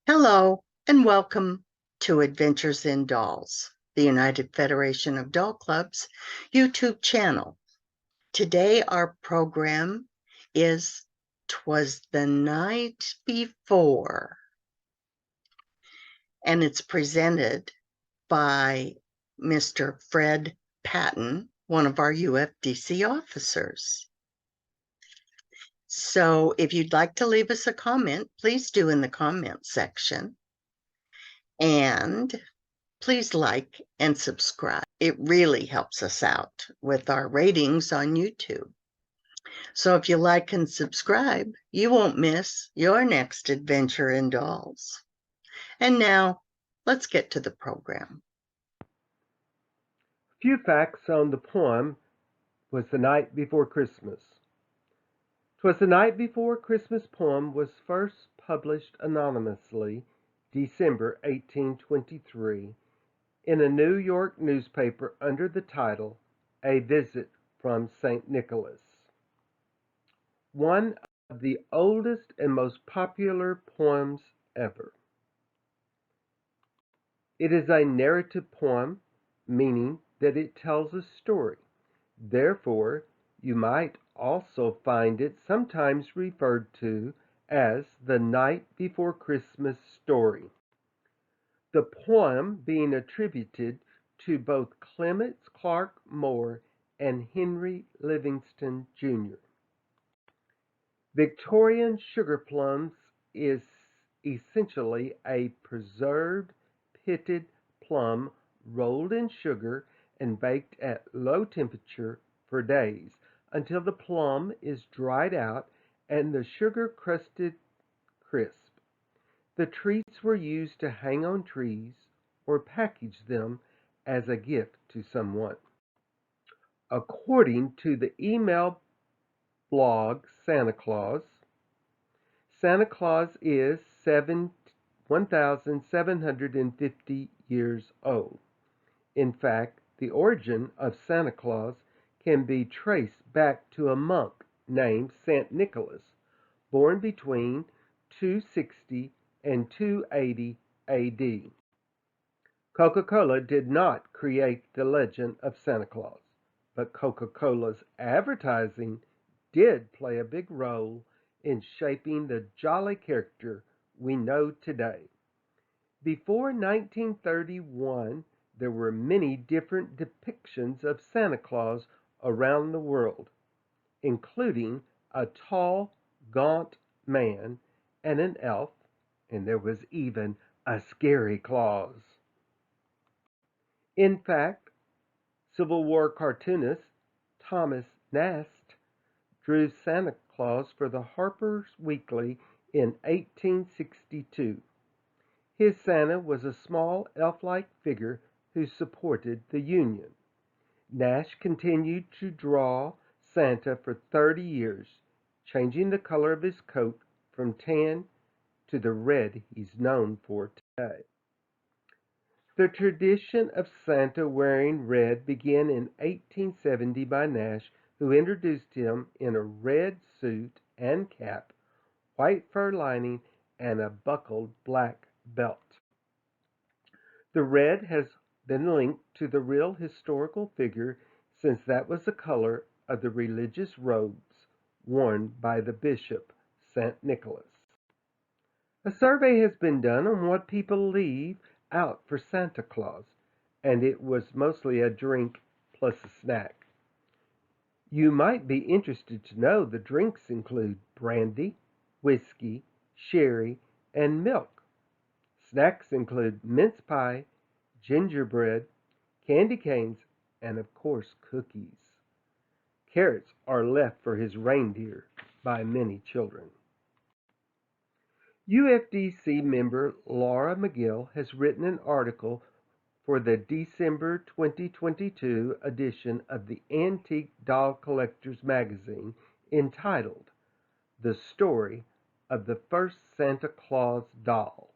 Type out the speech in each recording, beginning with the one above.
Hello, and welcome to Adventures in Dolls, the United Federation of Doll Clubs YouTube channel. Today, our program is Twas the Night Before, and it's presented by Mr. Fred Patton, one of our UFDC officers. So if you'd like to leave us a comment, please do in the comment section. And please like and subscribe. It really helps us out with our ratings on YouTube. So if you like and subscribe, you won't miss your next adventure in dolls. And now, let's get to the program. Few facts on the poem "Twas the Night Before Christmas." "'Twas the Night Before Christmas" poem was first published anonymously December 1823 in a New York newspaper under the title "A Visit from St. Nicholas." One of the oldest and most popular poems ever. It is a narrative poem, meaning that it tells a story. Therefore, you might also find it sometimes referred to as the Night Before Christmas story. The poem being attributed to both Clements Clark Moore and Henry Livingston, Jr. Victorian sugar plums is essentially a preserved pitted plum rolled in sugar and baked at low temperature for days until the plum is dried out and the sugar crusted crisp. The treats were used to hang on trees or package them as a gift to someone. According to the email blog Santa Claus, Santa Claus is 1,750 years old. In fact, the origin of Santa Claus can be traced back to a monk named St. Nicholas, born between 260 and 280 AD. Coca-Cola did not create the legend of Santa Claus, but Coca-Cola's advertising did play a big role in shaping the jolly character we know today. Before 1931, there were many different depictions of Santa Claus around the world, including a tall, gaunt man and an elf, and there was even a scary Claus. In fact, Civil War cartoonist Thomas Nast drew Santa Claus for the Harper's Weekly in 1862. His Santa was a small elf-like figure who supported the Union. Nash continued to draw Santa for 30 years, changing the color of his coat from tan to the red he's known for today. The tradition of Santa wearing red began in 1870 by Nash, who introduced him in a red suit and cap, white fur lining, and a buckled black belt. The red has been linked to the real historical figure since that was the color of the religious robes worn by the Bishop St. Nicholas. A survey has been done on what people leave out for Santa Claus, and it was mostly a drink plus a snack. You might be interested to know the drinks include brandy, whiskey, sherry, and milk. Snacks include mince pie, gingerbread, candy canes, and of course cookies. Carrots are left for his reindeer by many children. UFDC member Laura McGill has written an article for the December 2022 edition of the Antique Doll Collectors magazine entitled "The Story of the First Santa Claus Doll."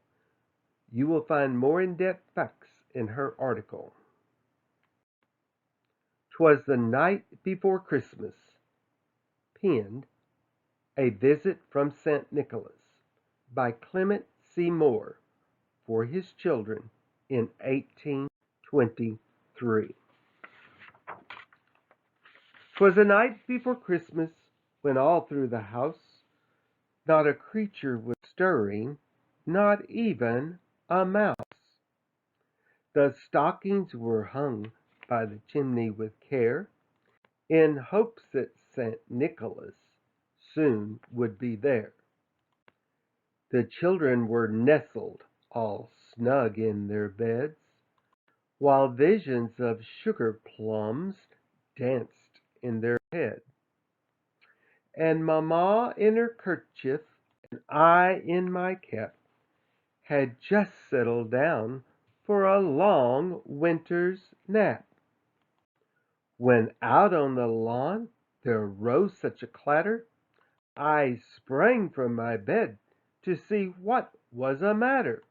You will find more in-depth facts in her article. "'Twas the Night Before Christmas," penned "A Visit from St. Nicholas" by Clement see more for his children in 1823. 'Twas the night before Christmas, when all through the house not a creature was stirring, not even a mouse. The stockings were hung by the chimney with care, in hopes that St. Nicholas soon would be there. The children were nestled all snug in their beds, while visions of sugar plums danced in their head. And Mamma in her kerchief, and I in my cap, had just settled down for a long winter's nap, when out on the lawn there rose such a clatter, I sprang from my bed to see what was the matter.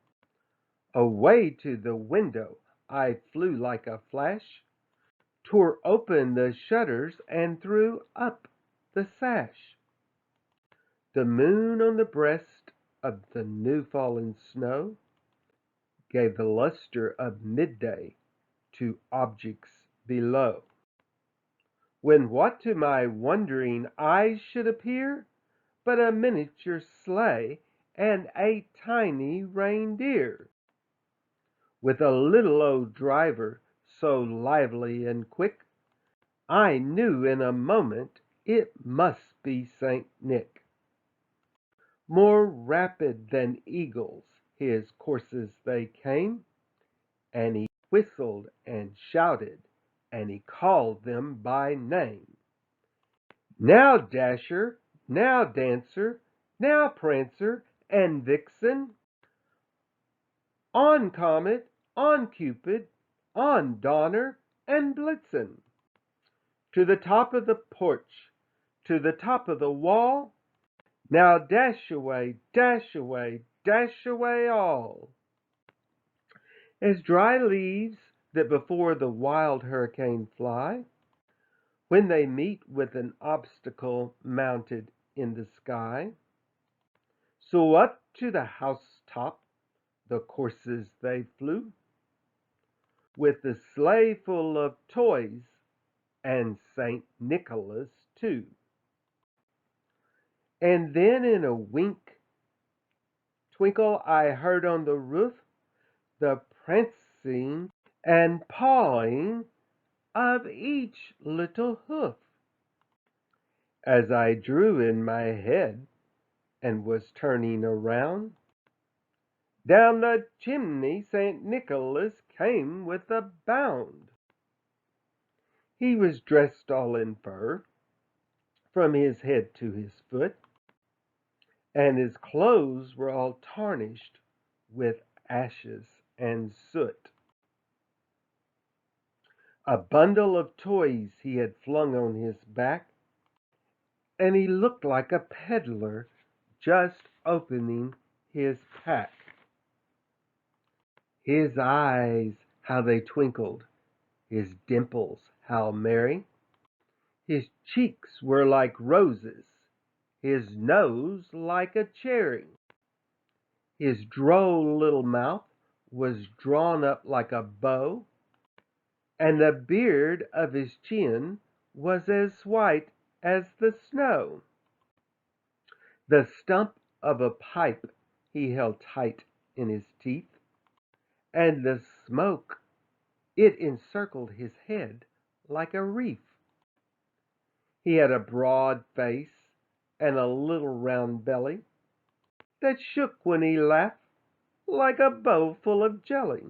Away to the window I flew like a flash, tore open the shutters and threw up the sash. The moon on the breast of the new fallen snow gave the luster of midday to objects below, when what to my wondering eyes should appear but a miniature sleigh and a tiny reindeer, with a little old driver so lively and quick, I knew in a moment it must be Saint Nick. More rapid than eagles his courses they came, and he whistled and shouted, and he called them by name. Now Dasher, now Dancer, now Prancer and Vixen, on Comet, on Cupid, on Donner and Blitzen, to the top of the porch, to the top of the wall, now dash away, dash away, dash away all. As dry leaves that before the wild hurricane fly, when they meet with an obstacle mounted in the sky, so up to the housetop the courses they flew, with the sleigh full of toys and Saint Nicholas too. And then in a twinkle I heard on the roof the prancing and pawing of each little hoof. As I drew in my head and was turning around, down the chimney St. Nicholas came with a bound. He was dressed all in fur, from his head to his foot, and his clothes were all tarnished with ashes and soot. A bundle of toys he had flung on his back, and he looked like a peddler just opening his pack. His eyes, how they twinkled, his dimples, how merry. His cheeks were like roses, his nose like a cherry. His droll little mouth was drawn up like a bow, and the beard of his chin was as white as the snow. The stump of a pipe he held tight in his teeth, and the smoke, it encircled his head like a wreath. He had a broad face and a little round belly that shook when he laughed like a bowl full of jelly.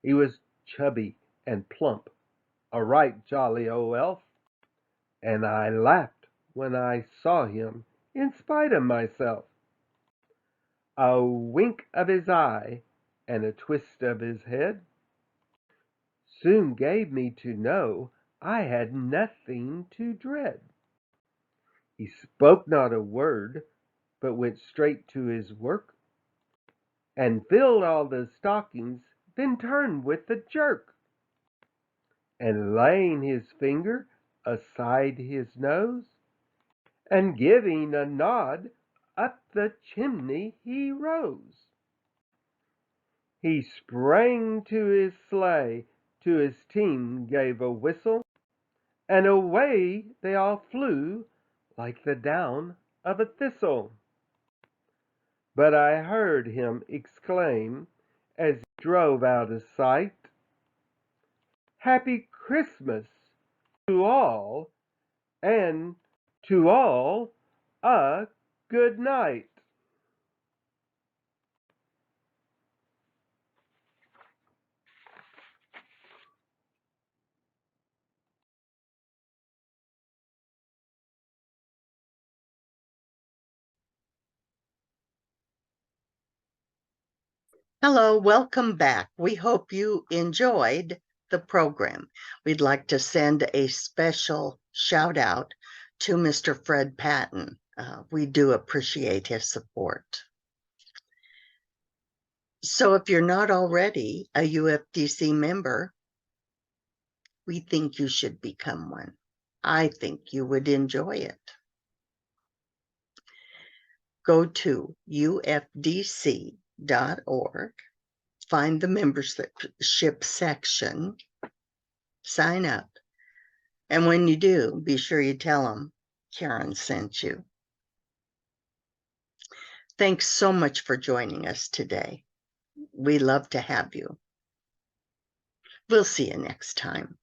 He was chubby and plump, a right jolly old elf, and I laughed when I saw him in spite of myself. A wink of his eye and a twist of his head soon gave me to know I had nothing to dread. He spoke not a word, but went straight to his work, and filled all the stockings, then turned with a jerk, and laying his finger aside his nose, and giving a nod up the chimney he rose. He sprang to his sleigh, to his team gave a whistle, and away they all flew like the down of a thistle. But I heard him exclaim as he drove out of sight, "Happy Christmas to all, and to all a good night." Hello, welcome back. We hope you enjoyed the program. We'd like to send a special shout out to Mr. Fred Patton. We do appreciate his support. So if you're not already a UFDC member, we think you should become one. I think you would enjoy it. Go to ufdc.org, find the membership section, sign up, and when you do, be sure you tell them Karen sent you. Thanks so much for joining us today. We love to have you. We'll see you next time.